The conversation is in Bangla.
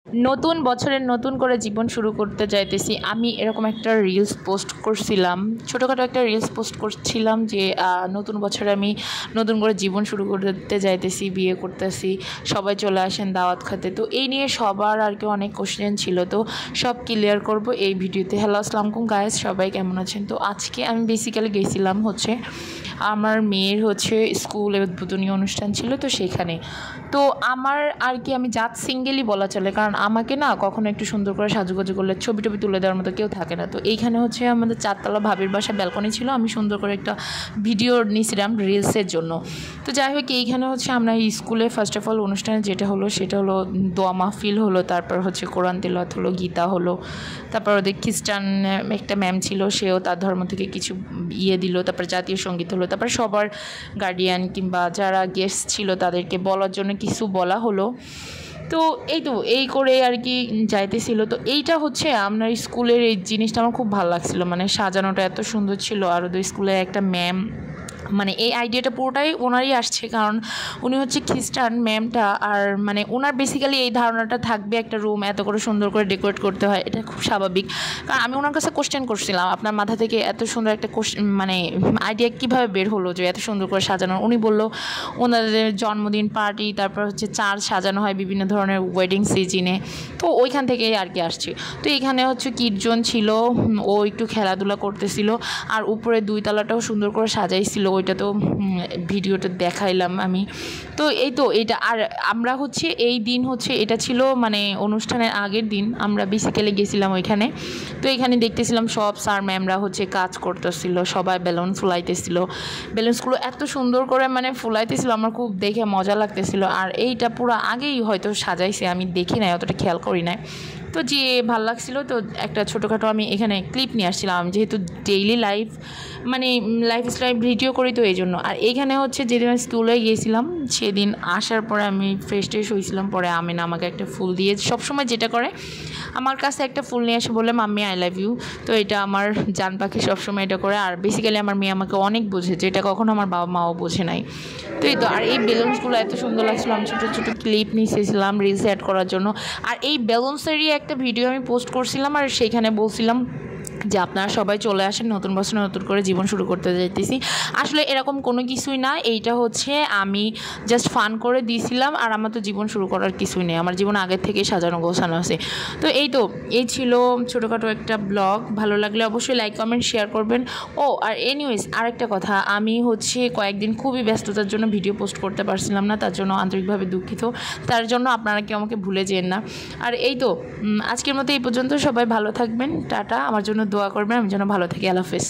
নতুন বছরের নতুন করে জীবন শুরু করতে যাইতেছি। আমি এরকম একটা রিলস পোস্ট করছিলাম, ছোটোখাটো একটা রিলস পোস্ট করছিলাম যে নতুন বছরে আমি নতুন করে জীবন শুরু করতে যাইতেছি, বিয়ে করতেছি, সবাই চলে আসেন দাওয়াত খেতে। তো এই নিয়ে সবার আর কি অনেক কোশ্চেন ছিল, তো সব ক্লিয়ার করব এই ভিডিওতে। হ্যালো আসসালামু আলাইকুম গাইস, সবাই কেমন আছেন? তো আজকে আমি বেসিক্যালি গেছিলাম হচ্ছে আমার মেয়ের স্কুলে উদ্বোধনী অনুষ্ঠান ছিল, তো সেখানে তো আমার আর কি আমি জাত সিঙ্গেলই বলা চলে, কারণ আমাকে না কখনো একটু সুন্দর করে সাজুগুজু করলে ছবি টবি তুলে দেওয়ার মতো কেউ থাকে না। তো এইখানে আমাদের 4তলা ভাবির বাসা ব্যালকনি ছিল, আমি সুন্দর করে একটা ভিডিও নিয়েছিলাম রিলসের জন্য। তো যাই হোক এইখানে আমরা স্কুলে ফার্স্ট অফ অল অনুষ্ঠানে যেটা হলো সেটা হলো দোয়া মাহফিল হলো, তারপর কোরআন তিলাওয়াত হলো, গীতা হলো, তারপর ওদের খ্রিস্টান একটা ম্যাম ছিল, সেও তার ধর্ম থেকে কিছু দিল, তারপর জাতীয় সঙ্গীত হলো, তারপর সবার গার্ডিয়ান কিংবা যারা গেস্ট ছিল তাদেরকে বলার জন্য কিছু বলা হলো। তো এই করে আর কি যাইতেছিল। তো এইটা আপনার স্কুলের এই জিনিসটা আমার খুব ভালো লাগছিলো, মানে সাজানোটা এত সুন্দর ছিল। আর ওদের স্কুলের একটা ম্যাম, মানে এই আইডিয়াটা পুরোটাই ওনারই আসছে, কারণ উনি খ্রিস্টান ম্যামটা। আর মানে ওনার বেসিক্যালি এই ধারণাটা থাকবে একটা রুম এত করে সুন্দর করে ডেকোরেট করতে হয়, এটা খুব স্বাভাবিক। কারণ আমি ওনার কাছে কোশ্চেন করছিলাম, আপনার মাথা থেকে এত সুন্দর একটা মানে আইডিয়া কীভাবে বের হলো যে এত সুন্দর করে সাজানো? উনি বলল ওনাদের জন্মদিন পার্টি, তারপর চার্চ সাজানো হয় বিভিন্ন ধরনের ওয়েডিং সিজনে, তো ওইখান থেকেই আর কি আসছে। তো এখানে কিডজন ছিল, ও একটু খেলাধুলা করতেছিল, আর উপরে 2 তলাটাও সুন্দর করে সাজাইছিল, ওইটা তো ভিডিওটা দেখাইলাম আমি। তো এইটা আর আমরা এই দিন এটা ছিল মানে অনুষ্ঠানের আগের দিন আমরা বেসিক্যালি গেছিলাম ওইখানে। তো এখানে দেখতেছিলাম সব স্যার ম্যামরা কাজ করতেছিল, সবাই বেলুন ফুলাইতেছিল, বেলুনসগুলো এত সুন্দর করে মানে ফুলাইতেছিল, আমার খুব দেখে মজা লাগতেছিল। আর এইটা পুরো আগেই হয়তো সাজাইছে, আমি দেখি নাই, অতটা খেয়াল করি নাই। তো যে ভালো লাগছিলো, তো একটা ছোটোখাটো আমি এখানে ক্লিপ নিয়ে আসছিলাম, যেহেতু ডেইলি লাইফ মানে লাইফস্টাইল ভিডিও করি, তো এই জন্য। আর এইখানে যেদিন আমি স্কুলে গিয়েছিলাম সেদিন আসার পরে আমি ফ্রেশ ট্রেশ হয়েছিলাম, পরে আমিনা আমাকে একটা ফুল দিয়ে, সবসময় যেটা করে আমার কাছে একটা ফুল নিয়ে এসে বলে মাম্মি আই লাভ ইউ। তো এটা আমার জান পাখি সবসময় এটা করে। আর বেসিক্যালি আমার মেয়ে আমাকে অনেক বোঝে, যেটা কখনো আমার বাবা মাও বোঝে নাই। তো আর এই বেলুনসগুলো এত সুন্দর লাগছিলো, আমি ছোটো ছোটো ক্লিপ নিয়েছিলাম রিলস অ্যাড করার জন্য। আর এই বেলুনসেরই একটা ভিডিও আমি পোস্ট করছিলাম, আর সেইখানে বলছিলাম যে আপনারা সবাই চলে আসেন, নতুন বছরে নতুন করে জীবন শুরু করতে যাইতেছি। আসলে এরকম কোনো কিছুই না, এইটা আমি জাস্ট ফান করে দিয়েছিলাম। আর আমার তো জীবন শুরু করার কিছুই নেই, আমার জীবন আগের থেকেই সাজানো গোছানো আছে। তো এই ছিল ছোটোখাটো একটা ব্লগ। ভালো লাগলে অবশ্যই লাইক কমেন্ট শেয়ার করবেন। আর এনিওয়েজ আরেকটা কথা, আমি কয়েকদিন খুবই ব্যস্ততার জন্য ভিডিও পোস্ট করতে পারছিলাম না, তার জন্য আন্তরিকভাবে দুঃখিত। তার জন্য আপনারা কেউ আমাকে ভুলে যেন না। আর আজকের মতো এই পর্যন্ত, সবাই ভালো থাকবেন, টাটা। আমার জন্য দোয়া করবেন, আমি যেন ভালো থাকি। আল্লাহ হাফেজ।